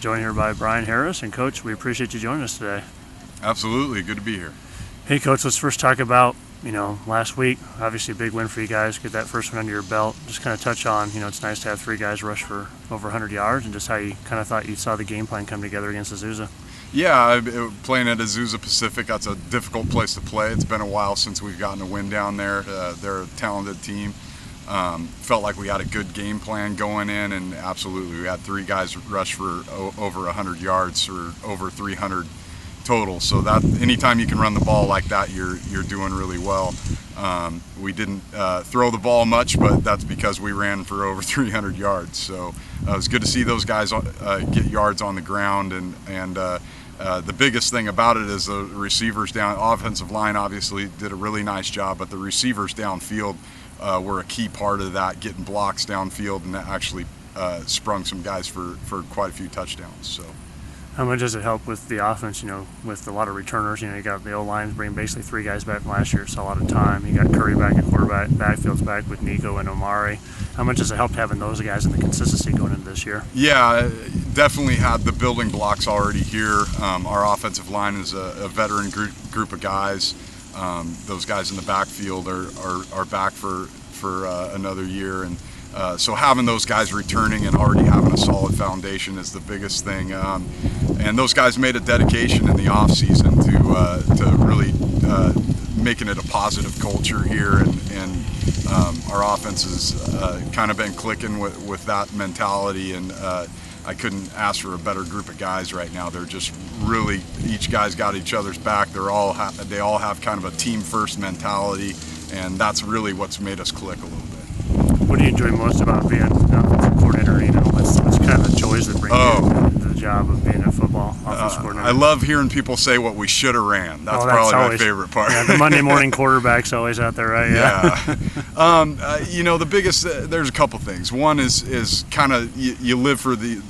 Joined here by Brian Harris. And Coach, we appreciate you joining us today. Absolutely, good to be here. Hey Coach, let's first talk about, last week, obviously a big win for you guys, get that first one under your belt. Just kind of touch on, it's nice to have 3 guys rush for over 100 yards and just how you kind of thought you saw the game plan come together against Azusa. Yeah, playing at Azusa Pacific, that's a difficult place to play. It's been a while since we've gotten a win down there. They're a talented team. Felt like we had a good game plan going in, and absolutely we had 3 guys rush for over 100 yards or over 300 total. So that anytime you can run the ball like that, you're doing really well. We didn't throw the ball much, but that's because we ran for over 300 yards. So it was good to see those guys get yards on the ground, and the biggest thing about it is the receivers down. Offensive line obviously did a really nice job, but the receivers downfield were a key part of that, getting blocks downfield, and that actually sprung some guys for quite a few touchdowns. So. How much does it help with the offense, with a lot of returners? You got the O-line bringing basically 3 guys back from last year, so a lot of time. You got Curry back at quarterback, backfield's back with Nico and Omari. How much does it help having those guys and the consistency going into this year? Yeah, definitely had the building blocks already here. Our offensive line is a veteran group of guys. Those guys in the backfield are back for another year, and so having those guys returning and already having a solid foundation is the biggest thing. And those guys made a dedication in the off season to really making it a positive culture here, and our offense has kind of been clicking with that mentality, and I couldn't ask for a better group of guys right now. They're just really, each guy's got each other's back. They all have kind of a team first mentality, and that's really what's made us click a little bit. What do you enjoy most about being an offensive coordinator? What's kind of the joys that bring you to the job of being a football offensive coordinator? I love hearing people say what we should have ran. That's probably always my favorite part. Yeah, the Monday morning quarterback's always out there, right? Yeah. The biggest, there's a couple things. One is kind of you live for the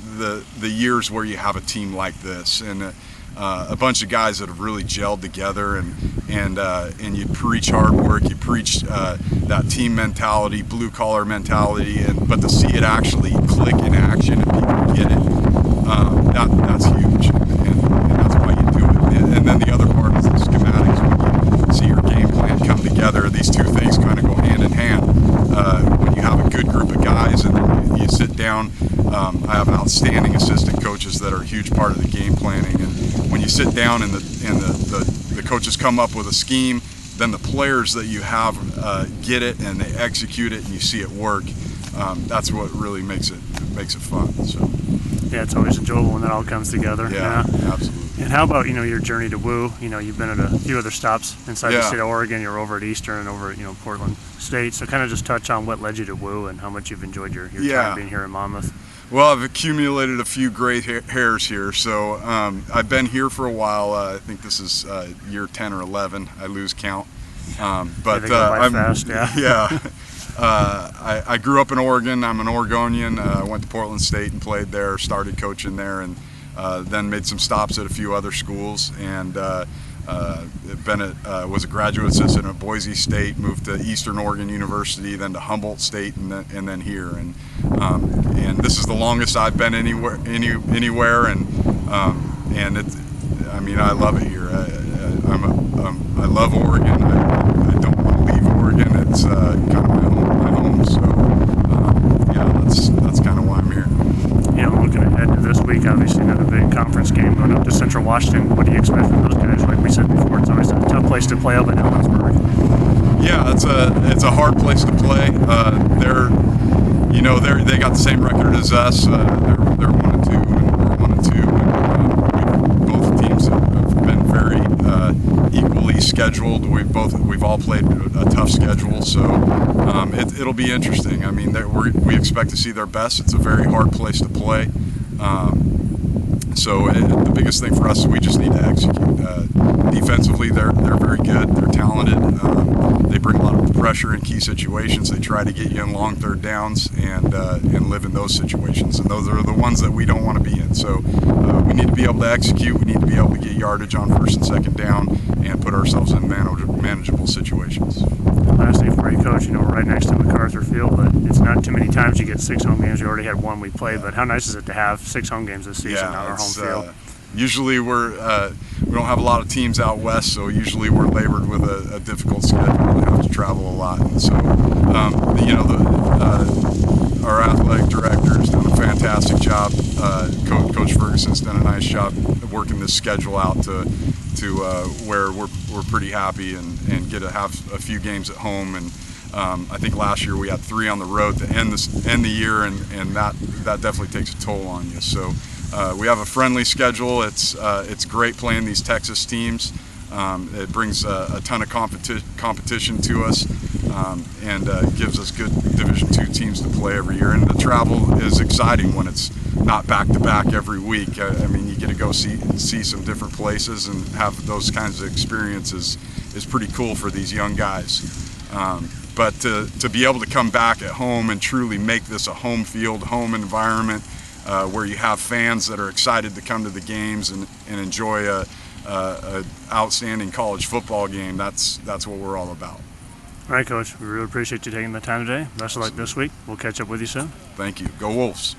years where you have a team like this, and a bunch of guys that have really gelled together, and you preach hard work, you preach that team mentality, blue collar mentality, but to see it actually click in action and people get it, that's huge, and that's why you do it. And then the other part is the schematics. When you see your game plan come together, these two things kind of go hand in hand. When you have a good group of guys and you sit down, I have outstanding assistant coaches that are a huge part of the game planning, and when you sit down and the coaches come up with a scheme, then the players that you have get it and they execute it and you see it work. That's what really makes it fun. So. Yeah, it's always enjoyable when that all comes together. Yeah, absolutely. And how about your journey to WOU? You've been at a few other stops inside the state of Oregon. You're over at Eastern and over at Portland State. So kind of just touch on what led you to WOU and how much you've enjoyed your time being here in Monmouth. Well, I've accumulated a few gray hairs here, so I've been here for a while. I think this is year 10 or 11. I lose count. But I'm fast, I grew up in Oregon. I'm an Oregonian. I went to Portland State and played there, started coaching there, and then made some stops at a few other schools, and was a graduate assistant at Boise State, moved to Eastern Oregon University, then to Humboldt State, and then here. And this is the longest I've been anywhere, and I love it here. I love Oregon. I don't want to leave Oregon. It's kind of my home. So that's kind of why I'm here. Looking ahead to this week, obviously another big conference game going up to Central Washington. What do you expect from those guys? Like we said before, it's always a tough place to play up in Ellensburg. Yeah, it's a hard place to play. They got the same record as us. They're 1-2 and we're 1-2. And both teams have been very equally scheduled. We've all played a tough schedule, so it'll be interesting. We expect to see their best. It's a very hard place to play. So the biggest thing for us is we just need to execute. Defensively, they're very good. They're talented. They bring a lot of pressure in key situations. They try to get you in long third downs and live in those situations. And those are the ones that we don't want to be in. So we need to be able to execute. We need to be able to get yardage on first and second down and put ourselves in manageable situations. Last thing for you, Coach, we're right next to MacArthur Field, but it's not too many times you get 6 home games. We already had one we played, but how nice is it to have 6 home games this season on our home field? Usually we don't have a lot of teams out west, so usually we're labored with a difficult schedule and have to travel a lot. And so, our athletic director has done a fantastic job. Coach Ferguson's done a nice job working this schedule out to where we're pretty happy and get to have a few games at home. And I think last year we had 3 on the road to end the year, and that definitely takes a toll on you. So we have a friendly schedule. It's great playing these Texas teams. It brings a ton of competition to us, and gives us good Division II teams to play every year. And the travel is exciting when it's not back-to-back every week. I mean, you get to go see some different places and have those kinds of experiences is pretty cool for these young guys. But to be able to come back at home and truly make this a home field, home environment, where you have fans that are excited to come to the games and enjoy a outstanding college football game, that's what we're all about. All right, Coach. We really appreciate you taking the time today. Best of luck this week. We'll catch up with you soon. Thank you. Go Wolves.